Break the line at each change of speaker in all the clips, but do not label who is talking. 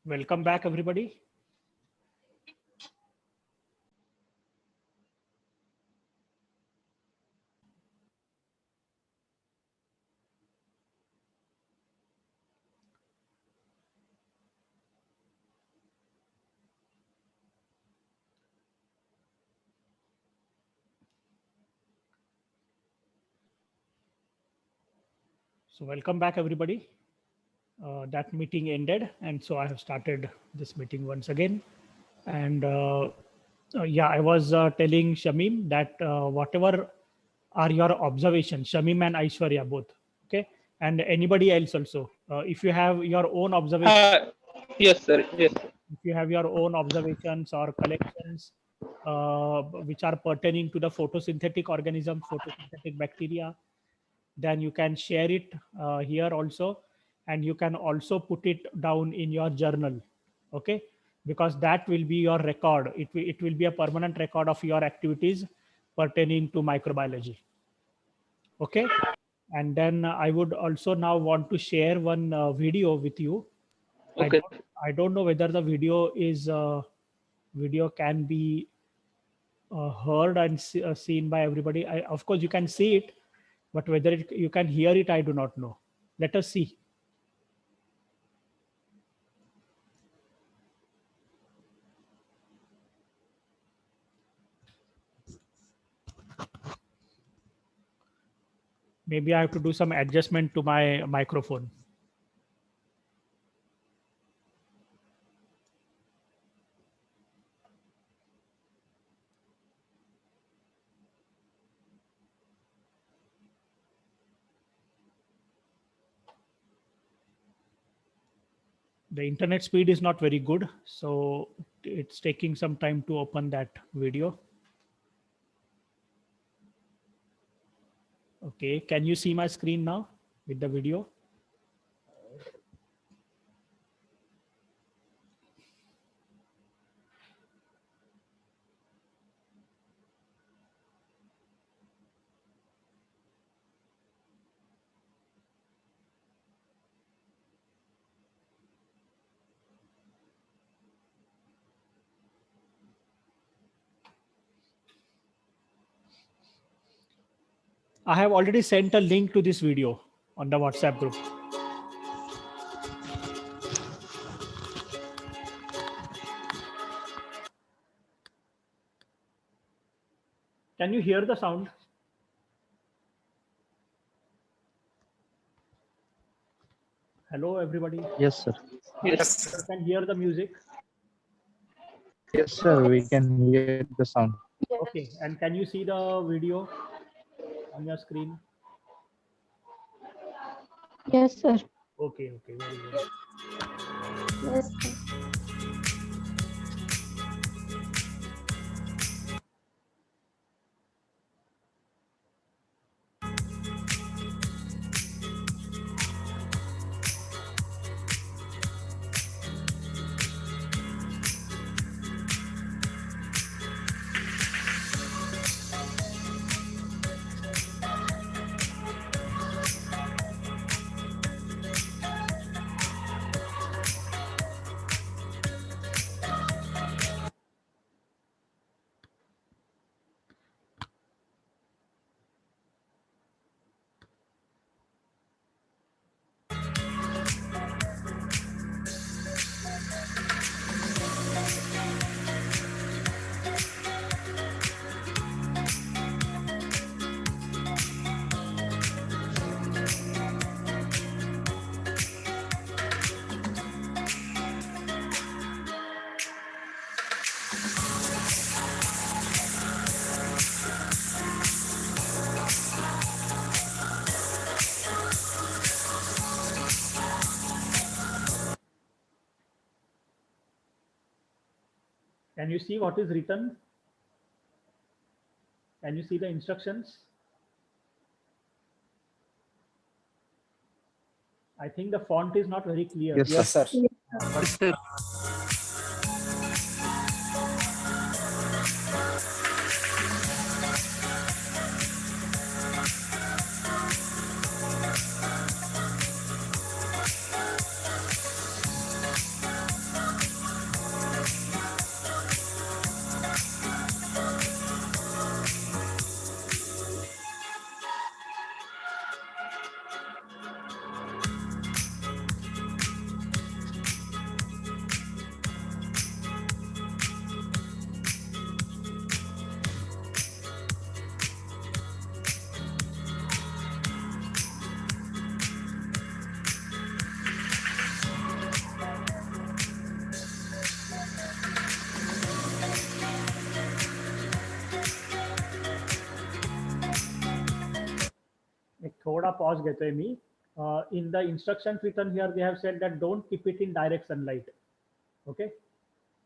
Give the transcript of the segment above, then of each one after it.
Welcome back, everybody. So welcome back, everybody. That meeting ended, and so I have started this meeting once again. And yeah, I was telling Shamim that whatever are your observations, Shamim and Aishwarya both, okay, and anybody else also. If you have your own observations,
Yes, sir. Yes.
if you have your own observations or collections which are pertaining to the photosynthetic organism, photosynthetic bacteria, then you can share it here also, and you can also put it down in your journal, okay, because that will be your record. It will be a permanent record of your activities pertaining to microbiology, okay. And then I would also now want to share one video with you. I
Okay.
don't, I don't know whether the video can be heard and seen by everybody. Of course, you can see it, but whether you can hear it, I do not know. Let us see. Maybe I have to do some adjustment to my microphone. The internet speed is not very good, so it's taking some time to open that video. Okay, can you see my screen now with the video? I have already sent a link to this video on the WhatsApp group. Can you hear the sound? Hello, everybody.
Yes, sir.
Yes.
You can hear the music.
Yes, sir. We can hear the sound.
Okay, and can you see the video on your screen?
Yes, sir.
Okay, okay, very good.
Yes, sir. Can you see what is written? Can you see the instructions? I think the font is not very clear.
Yes, sir.
Sir.
Yes, sir.
थोड़ा pause घेतोय मी. In the instructions written here, they have said that don't keep it in direct sunlight. Okay,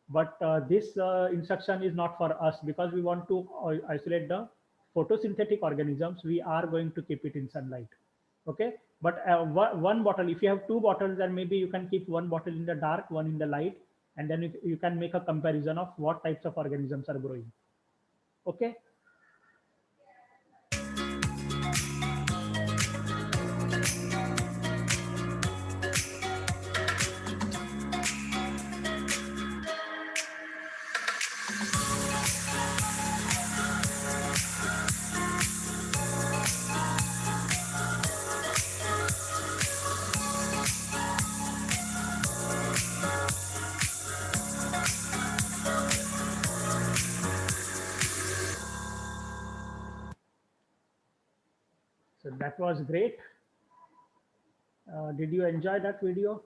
but this instruction is not for us because we want to isolate the photosynthetic organisms. We are going to keep it in sunlight. Okay, but one bottle, if you have two bottles, then maybe you can keep one bottle in the dark, one in the light, and then you can make a comparison of what types of organisms are growing. Okay. So that was great. Did you enjoy that video?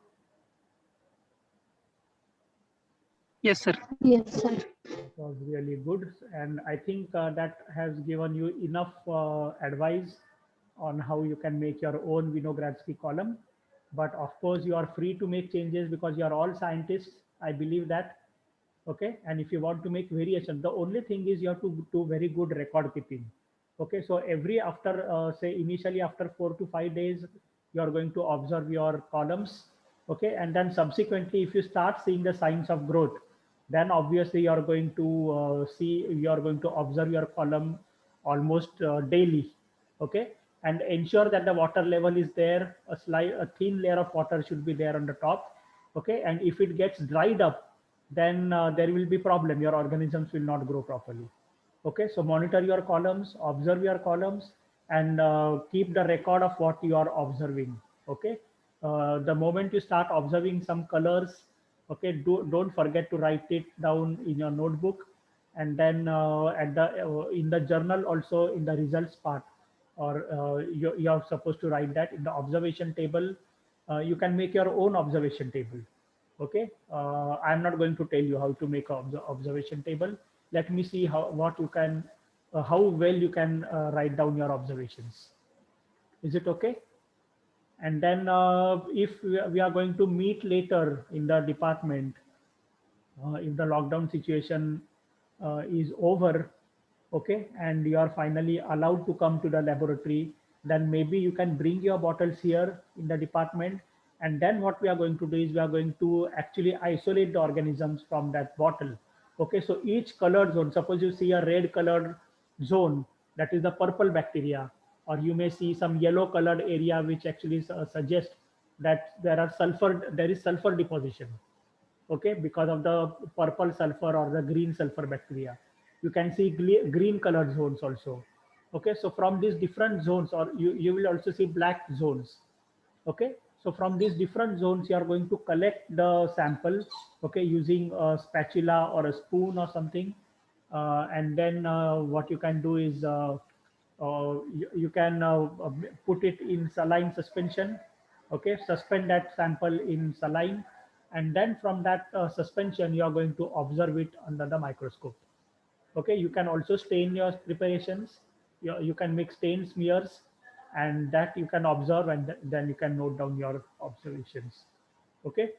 Yes, sir.
Yes, sir.
It was really good, and I think that has given you enough advice on how you can make your own Vinogradsky column. But of course, you are free to make changes because you are all scientists. I believe that. Okay, and if you want to make variation, the only thing is you have to do very good record keeping. Okay, so every after say initially after 4 to 5 days, you are going to observe your columns. Okay, and then subsequently, if you start seeing the signs of growth, then obviously you are going to you are going to observe your column almost daily. Okay, and ensure that the water level is there. A thin layer of water should be there on the top. Okay, and if it gets dried up, then there will be problem. Your organisms will not grow properly. Okay, so monitor your columns, observe your columns, and keep the record of what you are observing. Okay, the moment you start observing some colors, okay, don't forget to write it down in your notebook, and then at the in the journal also in the results part, or you are supposed to write that in the observation table. You can make your own observation table. Okay, I'm not going to tell you how to make an observation table. Let me see what you can how well you can write down your observations. Is it okay? And then if we are going to meet later in the department, if the lockdown situation is over, okay, and you are finally allowed to come to the laboratory, then maybe you can bring your bottles here in the department. And then what we are going to do is we are going to actually isolate the organisms from that bottle. Okay, so each colored zone, suppose you see a red colored zone, that is the purple bacteria, or you may see some yellow colored area which actually suggests that there is sulfur deposition. Okay, because of the purple sulfur or the green sulfur bacteria. You can see green colored zones also. Okay, so from these different zones, or you will also see black zones. Okay, so from these different zones you are going to collect the sample, okay, using a spatula or a spoon or something. And then what you can do is you can put it in saline suspension. Okay, suspend that sample in saline, and then from that suspension you are going to observe it under the microscope. Okay, you can also stain your preparations. You can make stain smears, and that you can observe, and then you can note down your observations. Okay,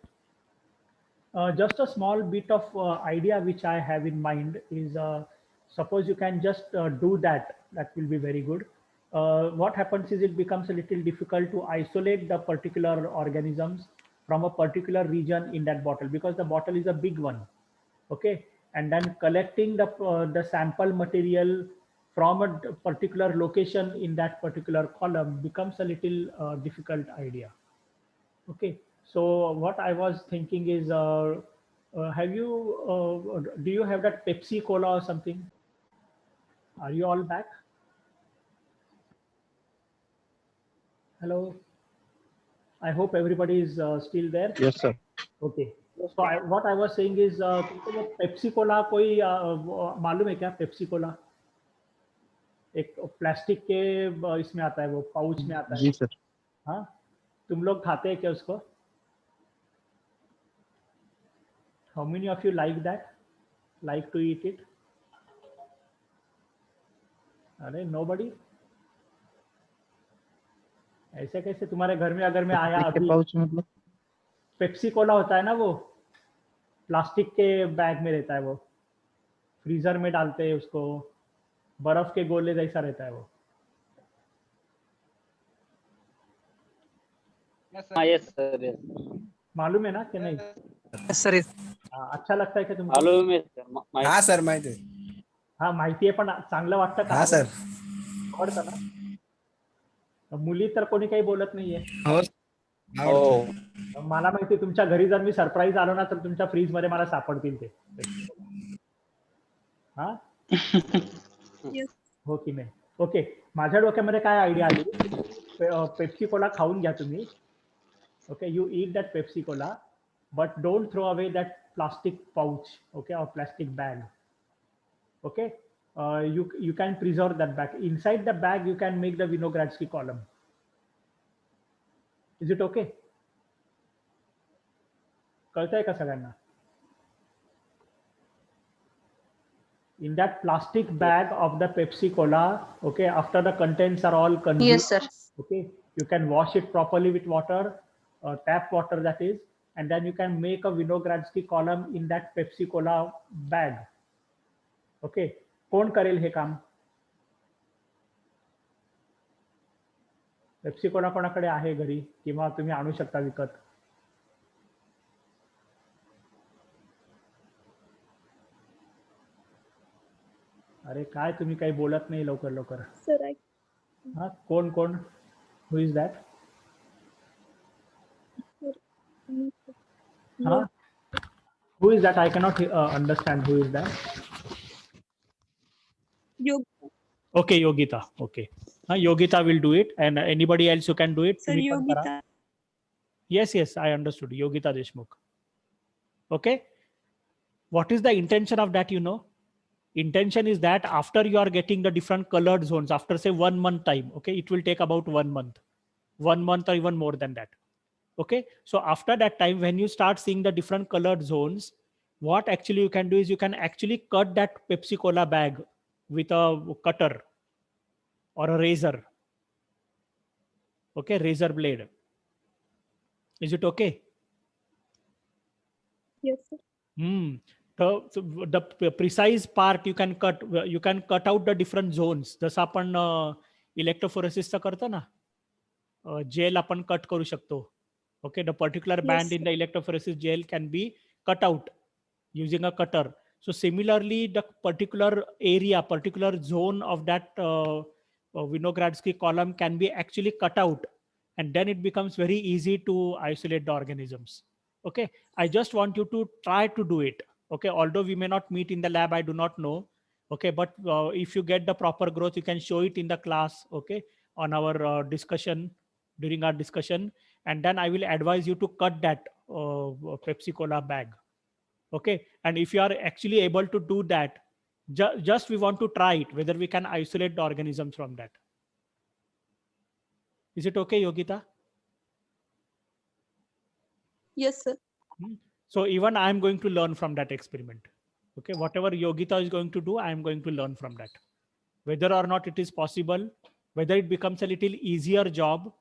just a small bit of idea which I have in mind is suppose you can just do that. That will be very good. What happens is it becomes a little difficult to isolate the particular organisms from a particular region in that bottle, because the bottle is a big one. Okay, and then collecting the sample material from a particular location in that particular column becomes a little difficult idea. Okay, so what I was thinking is, do you have that Pepsi Cola or something? Are you all back? Hello. I hope everybody is still there.
Yes, sir.
Okay. So what I was saying is, तुमको वो Pepsi Cola कोई मालूम है क्या? Pepsi Cola एक plastic के इसमें आता है, वो पाउच में आता है.
जी सर.
हाँ, तुम लोग खाते हैं क्या उसको? How many of you like that? Like to eat it? Nobody?
ऐसे कैसे तुम्हारे घर में अगर मैं आया
प्लास्टिक के
अभी,
पाउच मतलब?
पेप्सी कोला होता है ना, वो प्लास्टिक के बैग में रहता है, वो फ्रीजर में डालते हैं उसको, बर्फ के गोले जैसा रहता है वो।
हाँ यस सर, यस
मालूम है ना कि नहीं?
सर,
हाँ, अच्छा लगता है का तुमको?
मालूम है सर,
हा सर माहिती आहे.
हा, माहिती आहे, पण चांगलं वाटतं का?
हा सर.
आवडतं ना? मुली तर कोणी काही बोलत नाहीये.
हो आवडतं.
मला माहिती, तुमच्या घरी जर मी सरप्राईज आलो ना, तर तुमच्या फ्रीज मध्ये मला सापडतील ते. हा, हो की नाही? ओके, माझ्या डोक्यामध्ये काय आयडिया आली, पेप्सी कोला खाऊन घ्या तुम्ही. Okay, you eat that Pepsi Cola, but don't throw away that plastic pouch, okay, or plastic bag. Okay, you can preserve that bag. Inside the bag you can make the Vinogradsky column. Is it okay? कळतंय का सगळ्यांना? In that plastic bag of the Pepsi Cola, okay, after the contents are all consumed,
Yes, sir.
okay, you can wash it properly with water, tap water that is, and then you can make a Vinogradsky column in that Pepsi Cola bag. Okay, कोण करेल हे काम? Pepsi Cola कोणाकडे आहे घरी, किंवा तुम्ही आणू शकता विकत? अरे काय तुम्ही काही बोलत नाही लवकर लवकर.
Sir,
हा, कोण कोण? Who is that? हा, who is that? I cannot understand. Who is that? Okay, Yogita. Okay, Yogita will do it, and anybody else who can do it.
Sir,
तुम्ही पण करा.
Yogita.
Yes, I understood. Yogita Deshmukh. Okay, what is the intention of that? Intention is that after you are getting the different colored zones, after say 1 month time, okay, it will take about 1 month or even more than that. Okay, so after that time, when you start seeing the different colored zones, what actually you can do is you can actually cut that Pepsi Cola bag with a cutter or a razor. Okay, razor blade. Is it okay?
Yes, sir.
So the precise part you can cut out the different zones. जसं आपण इलेक्ट्रोफोरेसिसचं करतो ना, jail आपण cut करू शकतो. Okay, the particular band in the electrophoresis gel can be cut out using a cutter. So similarly, the particular zone of that Vinogradsky column can be actually cut out, and then it becomes very easy to isolate the organisms. Okay, I just want you to try to do it. Okay, although we may not meet in the lab, I do not know. Okay, but if you get the proper growth, you can show it in the class. Okay, on our discussion, during our discussion, and then I will advise you to cut that Pepsi Cola bag. Okay, and if you are actually able to do that, just we want to try it, whether we can isolate the organisms from that. Is it okay, Yogita?
Yes, sir.
So even I am going to learn from that experiment. Okay, whatever Yogita is going to do, I am going to learn from that. Whether or not it is possible, whether it becomes a little easier job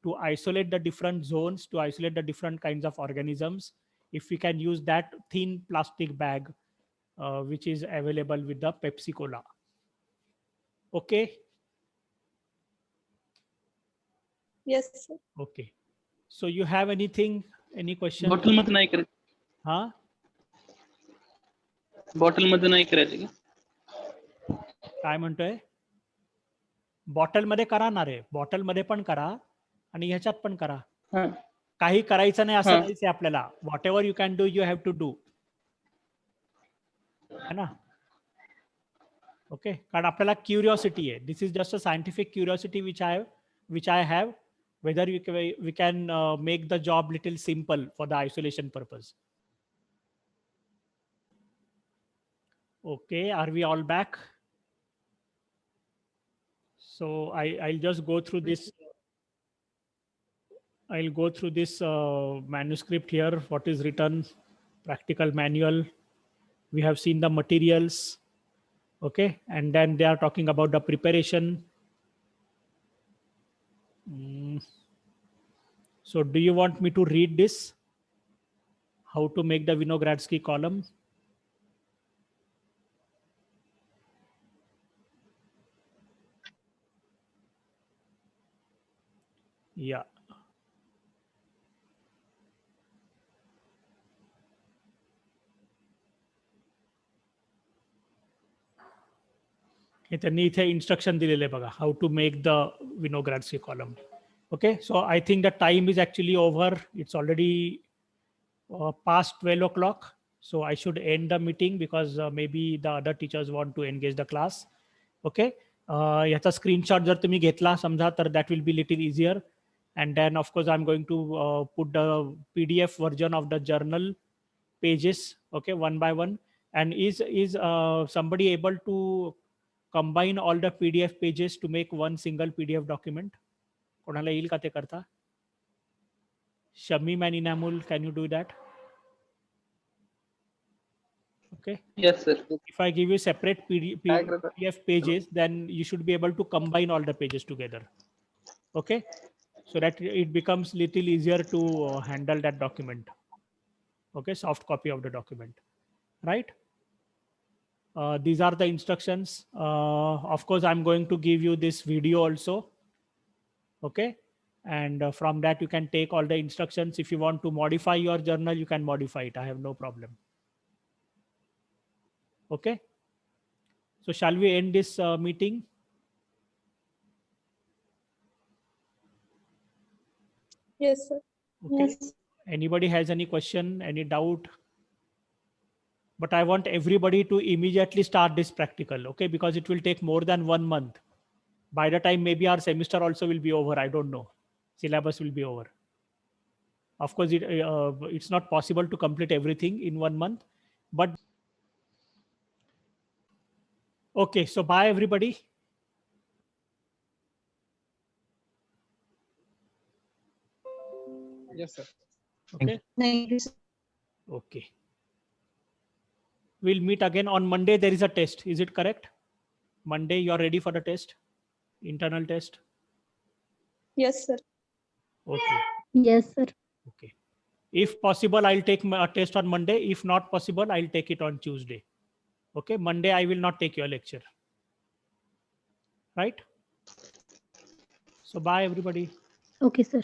to isolate the different zones, to isolate the different kinds of organisms, if we can use that thin plastic bag which is available with the Pepsi Cola. Okay.
Yes, sir.
Okay. So you have anything, any question?
Bottle मध्ये नाही करायचं.
हाँ,
bottle मध्ये नाही करायचं का?
काय म्हणतोय? बॉटल मध्ये करा ना रे, बॉटल मध्ये पण करा आणि ह्याच्यात पण करा.
हा.
काही करायचं नाही असं नाहीच आहे आपल्याला. Whatever you can do, you have to do, है ना? ओके, कारण आपल्याला क्युरिओसिटी आहे. This is just a scientific curiosity which I have, whether we can make the job little simple for the isolation purpose. Okay, are we all back? So I'll just go through this. I'll go through this manuscript here, what is written, practical manual. We have seen the materials. Okay, and then they are talking about the preparation.
So do you want me to read this? How to make the Vinogradsky column? Yeah. हे त्यांनी इथे instruction दिलेले बघा, how to make the Vinogradsky column. Okay, so I think the time is actually over. It's already past 12 o'clock. So I should end the meeting because maybe the other teachers want to engage the class. Okay, याचा screenshot जर तुम्ही घेतला समजा तर that will be little easier. And then of course I'm going to put the PDF version of the journal pages, okay, one by one. And is somebody able to combine all the PDF pages to make one single PDF document? कोणाला येईल का ते करता? Shamim and Inamul, can you do that? Okay.
Yes, sir.
If I give you separate PDF pages, then you should be able to combine all the pages together. Okay. So that it becomes little easier to handle that document. Okay. Soft copy of the document. Right. These are the instructions. Of course, I'm going to give you this video also. Okay. And from that you can take all the instructions. If you want to modify your journal, you can modify it. I have no problem. Okay. So shall we end this meeting?
Yes, sir.
Okay.
Yes.
Anybody has any question, any doubt? But I want everybody to immediately start this practical, okay? Because it will take more than 1 month. By the time maybe our semester also will be over, I don't know. Syllabus will be over. Of course, it's not possible to complete everything in 1 month, but okay. So bye everybody.
Yes, sir.
Okay.
Thank you, sir.
Okay. We'll meet again on Monday. There is a test. Is it correct? Monday, you're ready for the test? Internal test?
Yes, sir.
Okay.
Yes, sir.
Okay. If possible, I'll take a test on Monday. If not possible, I'll take it on Tuesday. Okay. Monday, I will not take your lecture. Right? So bye, everybody.
Okay, sir.